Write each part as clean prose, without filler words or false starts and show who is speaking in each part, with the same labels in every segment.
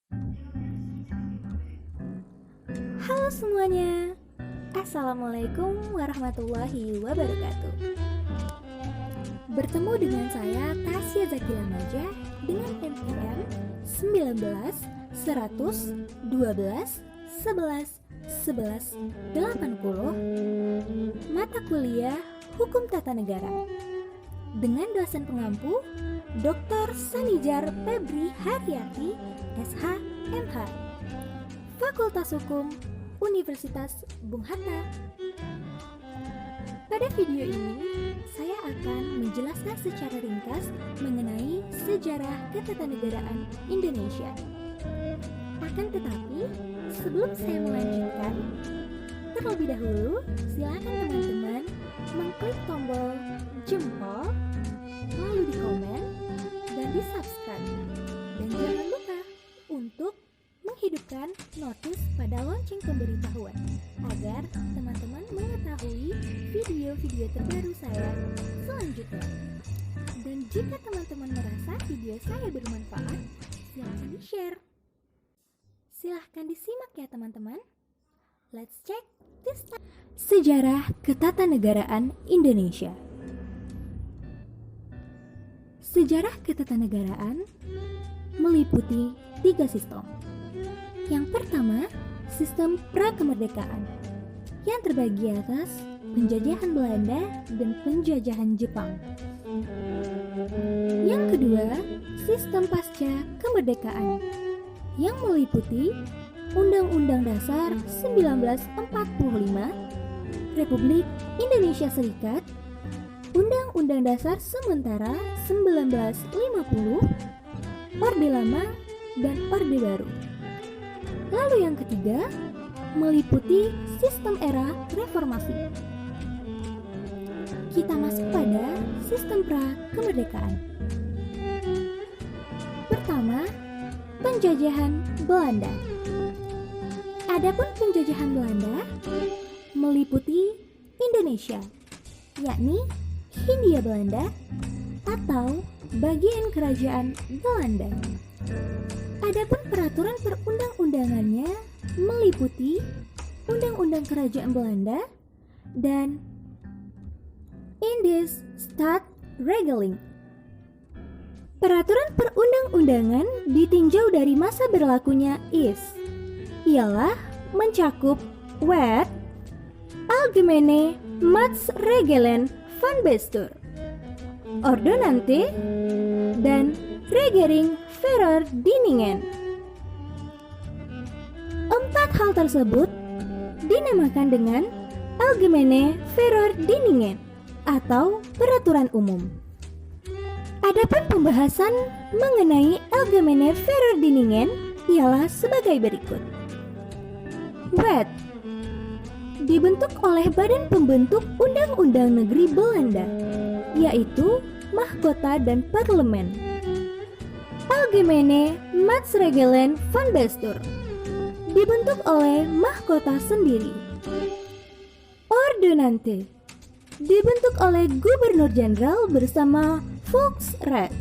Speaker 1: Halo semuanya, Assalamualaikum warahmatullahi wabarakatuh. Bertemu dengan saya Tasya Zakila Maja dengan NPM 19 100 12 11 11 80 mata kuliah Hukum Tata Negara dengan dosen pengampu Dr. Sanijar Febri Haryati SH MH, Fakultas Hukum Universitas Bung Hatta. Pada video ini, saya akan menjelaskan secara ringkas mengenai sejarah ketatanegaraan Indonesia. Akan tetapi, sebelum saya melanjutkan, terlebih dahulu silakan teman-teman mengklik tombol jempol, lalu di komen dan di subscribe. Dan jangan lupa untuk menghidupkan notis pada lonceng pemberitahuan agar teman-teman mengetahui video-video terbaru saya selanjutnya. Dan jika teman-teman merasa video saya bermanfaat, silahkan di-share. Silahkan disimak ya teman-teman. Let's check this time. Sejarah Ketatanegaraan Indonesia. Sejarah ketatanegaraan meliputi 3 sistem. Yang pertama, sistem prakemerdekaan yang terbagi atas penjajahan Belanda dan penjajahan Jepang. Yang kedua, sistem pasca kemerdekaan yang meliputi Undang-Undang Dasar 1945, Republik Indonesia Serikat, Undang-Undang Dasar Sementara 1950, Orde Lama dan Orde Baru. Lalu yang ketiga, meliputi sistem era reformasi. Kita masuk pada sistem pra-kemerdekaan. Pertama, penjajahan Belanda. Adapun penjajahan Belanda meliputi Indonesia, yakni Hindia Belanda atau bagian kerajaan Belanda. Adapun peraturan perundang-undangannya meliputi Undang-Undang Kerajaan Belanda dan Indisch Staatsregeling. Peraturan perundang-undangan ditinjau dari masa berlakunya ialah mencakup Wet, Algemene Maatregelen van Bestuur, Ordonnance, dan Regering Verordeningen. 4 hal tersebut dinamakan dengan Algemene Verordeningen atau peraturan umum. Adapun pembahasan mengenai Algemene Verordeningen ialah sebagai berikut. Wet dibentuk oleh Badan Pembentuk Undang-Undang Negeri Belanda, yaitu Mahkota dan Parlemen. Algemene Maatregelen van Bestuur dibentuk oleh mahkota sendiri. Ordonnance dibentuk oleh Gubernur Jenderal bersama Volksraad.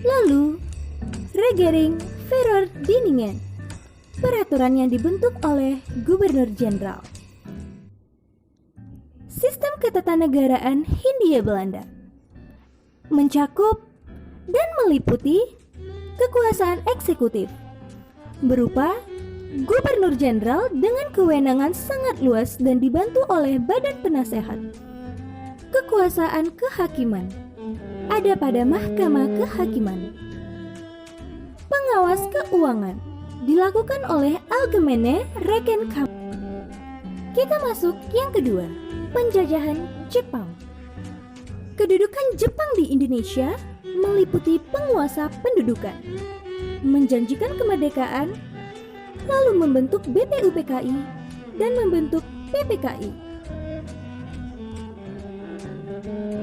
Speaker 1: Lalu Regering Verordeningen, peraturan yang dibentuk oleh Gubernur Jenderal. Sistem ketatanegaraan Hindia Belanda mencakup dan meliputi kekuasaan eksekutif berupa Gubernur Jenderal dengan kewenangan sangat luas dan dibantu oleh Badan Penasehat. Kekuasaan kehakiman ada pada Mahkamah Kehakiman. Pengawas keuangan dilakukan oleh Algemene Rekenkammer. Kita masuk yang kedua, penjajahan Jepang. Kedudukan Jepang di Indonesia meliputi penguasa pendudukan, menjanjikan kemerdekaan, lalu membentuk BPUPKI dan membentuk PPKI.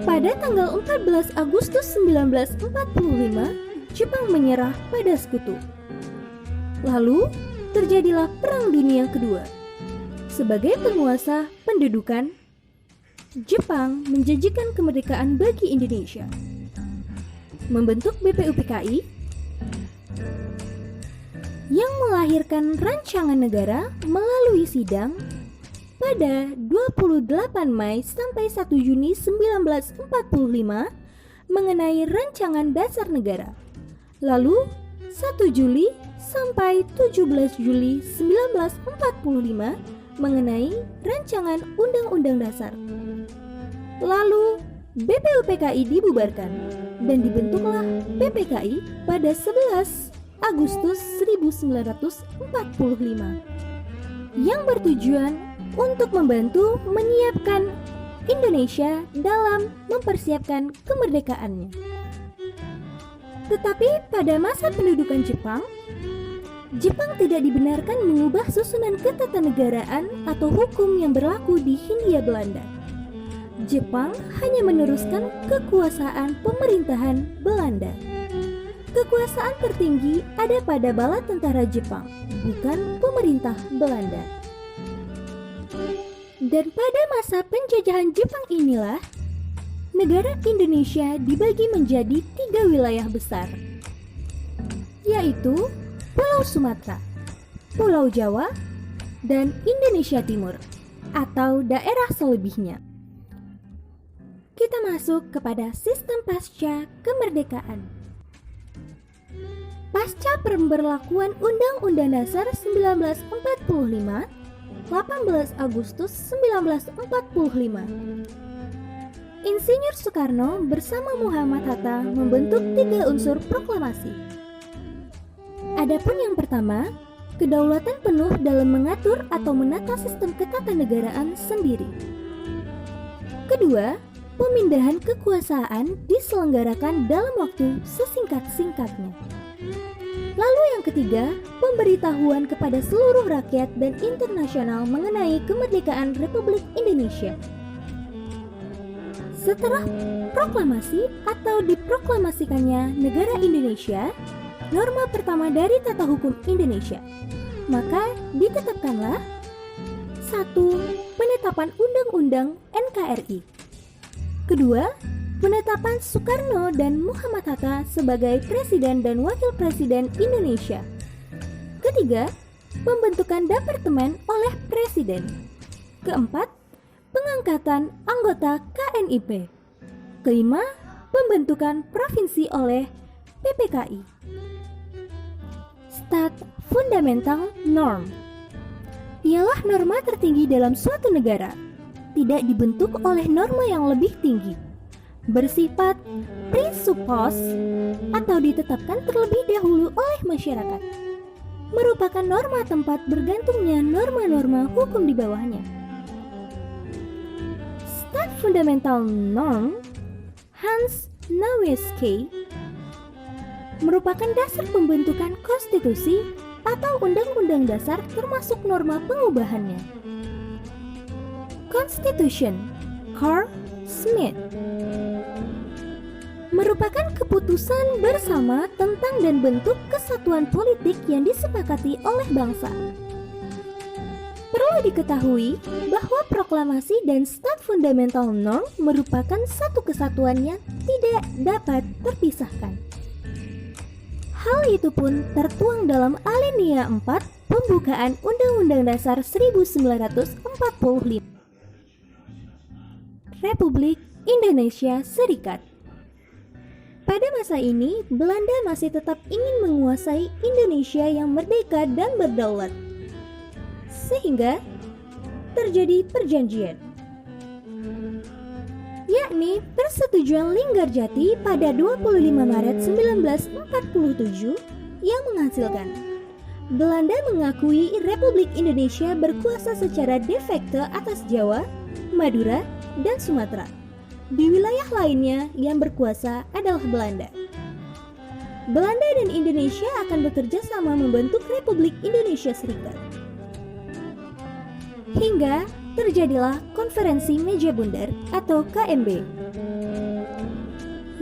Speaker 1: Pada tanggal 14 Agustus 1945, Jepang menyerah pada Sekutu. Lalu terjadilah Perang Dunia Kedua. Sebagai penguasa pendudukan, Jepang menjanjikan kemerdekaan bagi Indonesia, membentuk BPUPKI, yang melahirkan rancangan negara melalui sidang pada 28 Mei sampai 1 Juni 1945 mengenai rancangan dasar negara. Lalu 1 Juli sampai 17 Juli 1945 mengenai rancangan Undang-Undang Dasar. Lalu BPUPKI dibubarkan dan dibentuklah PPKI pada 11 Agustus 1945 yang bertujuan untuk membantu menyiapkan Indonesia dalam mempersiapkan kemerdekaannya. Tetapi pada masa pendudukan Jepang tidak dibenarkan mengubah susunan ketatanegaraan atau hukum yang berlaku di Hindia Belanda. Jepang hanya meneruskan kekuasaan pemerintahan Belanda. Kekuasaan tertinggi ada pada bala tentara Jepang, bukan pemerintah Belanda. Dan pada masa penjajahan Jepang inilah, negara Indonesia dibagi menjadi 3 wilayah besar, yaitu Pulau Sumatera, Pulau Jawa, dan Indonesia Timur, atau daerah selebihnya. Kita masuk kepada sistem pasca kemerdekaan. Pasca pemberlakuan Undang-Undang Dasar 1945, 18 Agustus 1945, Insinyur Soekarno bersama Muhammad Hatta membentuk 3 unsur proklamasi. Adapun yang pertama, kedaulatan penuh dalam mengatur atau menata sistem ketatanegaraan sendiri. Kedua, pemindahan kekuasaan diselenggarakan dalam waktu sesingkat-singkatnya. Lalu yang ketiga, pemberitahuan kepada seluruh rakyat dan internasional mengenai kemerdekaan Republik Indonesia. Setelah proklamasi atau diproklamasikannya negara Indonesia, norma pertama dari tata hukum Indonesia, maka ditetapkanlah 1. Penetapan Undang-Undang NKRI. Kedua, penetapan Soekarno dan Muhammad Hatta sebagai Presiden dan Wakil Presiden Indonesia. Ketiga, pembentukan departemen oleh Presiden. Keempat, pengangkatan anggota KNIP. Kelima, pembentukan provinsi oleh PPKI. Stat Fundamental Norm ialah norma tertinggi dalam suatu negara, tidak dibentuk oleh norma yang lebih tinggi, bersifat presupos atau ditetapkan terlebih dahulu oleh masyarakat, merupakan norma tempat bergantungnya norma-norma hukum di bawahnya. Stat Fundamental Norm Hans Naueski merupakan dasar pembentukan konstitusi atau undang-undang dasar termasuk norma pengubahannya. Constitution Carl Smith merupakan keputusan bersama tentang dan bentuk kesatuan politik yang disepakati oleh bangsa. Perlu diketahui bahwa proklamasi dan Stat Fundamental Norm merupakan satu kesatuan yang tidak dapat terpisahkan. Hal itu pun tertuang dalam alinea 4 pembukaan Undang-Undang Dasar 1945. Republik Indonesia Serikat. Pada masa ini, Belanda masih tetap ingin menguasai Indonesia yang merdeka dan berdaulat. Sehingga terjadi perjanjian, yakni Persetujuan Linggarjati pada 25 Maret 1947 yang menghasilkan Belanda mengakui Republik Indonesia berkuasa secara de facto atas Jawa, Madura, dan Sumatera. Di wilayah lainnya yang berkuasa adalah Belanda. Belanda dan Indonesia akan bekerja sama membentuk Republik Indonesia Serikat. Hingga terjadilah Konferensi Meja Bundar atau KMB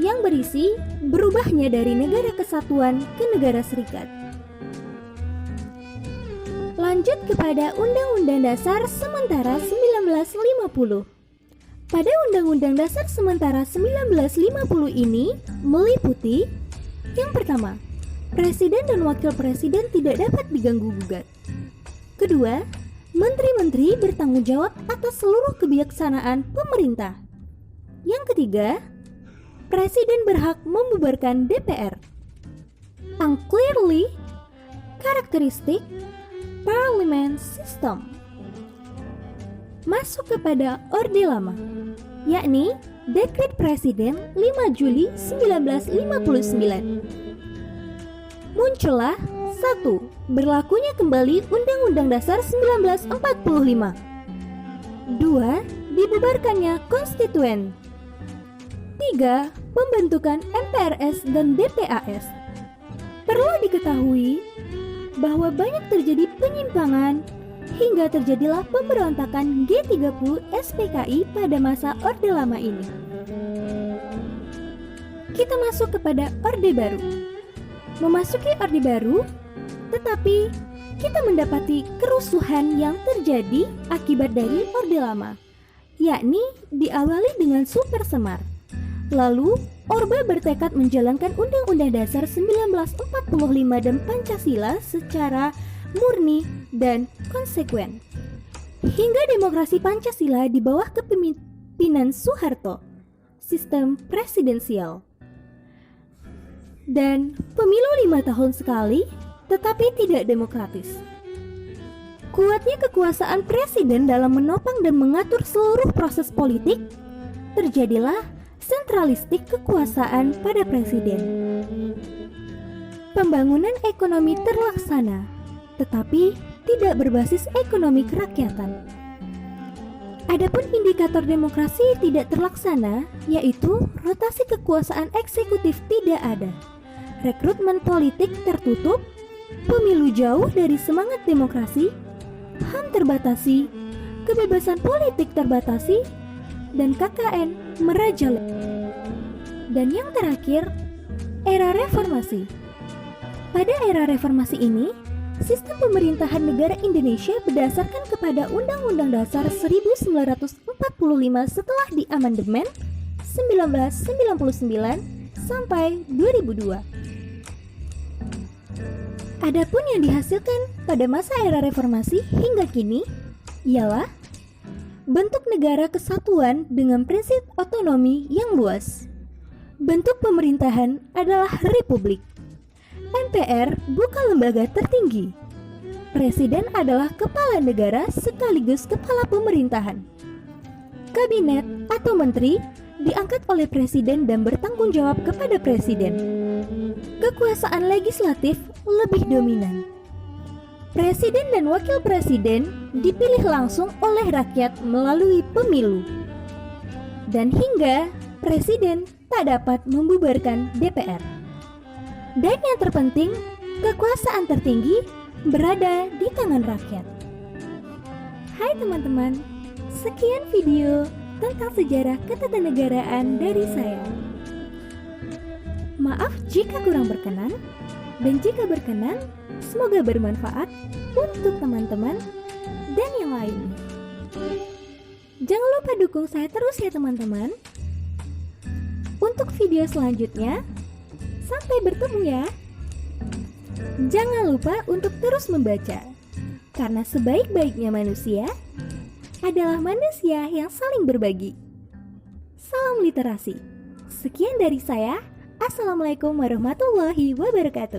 Speaker 1: yang berisi berubahnya dari negara kesatuan ke negara serikat. Lanjut kepada Undang-Undang Dasar Sementara 1950. Pada Undang-Undang Dasar Sementara 1950 ini meliputi yang pertama, Presiden dan wakil presiden tidak dapat diganggu-gugat. Kedua, menteri-menteri bertanggung jawab atas seluruh kebijaksanaan pemerintah. Yang ketiga, presiden berhak membubarkan DPR. Unclearly, karakteristik parliament system. Masuk kepada Orde Lama, yakni Dekret Presiden 5 Juli 1959. Muncullah 1. Berlakunya kembali Undang-Undang Dasar 1945. 2. Dibubarkannya Konstituen. 3. Pembentukan MPRS dan DPAS. Perlu diketahui bahwa banyak terjadi penyimpangan hingga terjadilah pemberontakan G30 SPKI pada masa Orde Lama ini. Kita masuk kepada Orde Baru. Memasuki Orde Baru, tetapi kita mendapati kerusuhan yang terjadi akibat dari Orde Lama, yakni diawali dengan Super Semar. Lalu, Orba bertekad menjalankan Undang-Undang Dasar 1945 dan Pancasila secara murni dan konsekuen. Hingga demokrasi Pancasila di bawah kepemimpinan Soeharto, sistem presidensial. Dan pemilu 5 tahun sekali, tetapi tidak demokratis. Kuatnya kekuasaan presiden dalam menopang dan mengatur seluruh proses politik, terjadilah sentralistik kekuasaan pada presiden. Pembangunan ekonomi terlaksana, tetapi tidak berbasis ekonomi kerakyatan. Adapun indikator demokrasi tidak terlaksana, yaitu rotasi kekuasaan eksekutif tidak ada. Rekrutmen politik tertutup, pemilu jauh dari semangat demokrasi, HAM terbatasi, kebebasan politik terbatasi, dan KKN merajalela. Dan yang terakhir, era reformasi. Pada era reformasi ini, sistem pemerintahan negara Indonesia berdasarkan kepada Undang-Undang Dasar 1945 setelah diamandemen 1999 sampai 2002. Adapun yang dihasilkan pada masa era reformasi hingga kini ialah bentuk negara kesatuan dengan prinsip otonomi yang luas. Bentuk pemerintahan adalah republik. MPR bukan lembaga tertinggi. Presiden adalah kepala negara sekaligus kepala pemerintahan. Kabinet atau menteri diangkat oleh presiden dan bertanggung jawab kepada presiden. Kekuasaan legislatif lebih dominan. Presiden dan wakil presiden dipilih langsung oleh rakyat melalui pemilu. Dan hingga presiden tak dapat membubarkan DPR. Dan yang terpenting, kekuasaan tertinggi berada di tangan rakyat. Hai teman-teman, sekian video tentang sejarah ketatanegaraan dari saya. Maaf jika kurang berkenan, dan jika berkenan, semoga bermanfaat untuk teman-teman dan yang lainnya. Jangan lupa dukung saya terus ya teman-teman. Untuk video selanjutnya, sampai bertemu ya. Jangan lupa untuk terus membaca, karena sebaik-baiknya manusia adalah manusia yang saling berbagi. Salam literasi. Sekian dari saya. Assalamualaikum warahmatullahi wabarakatuh.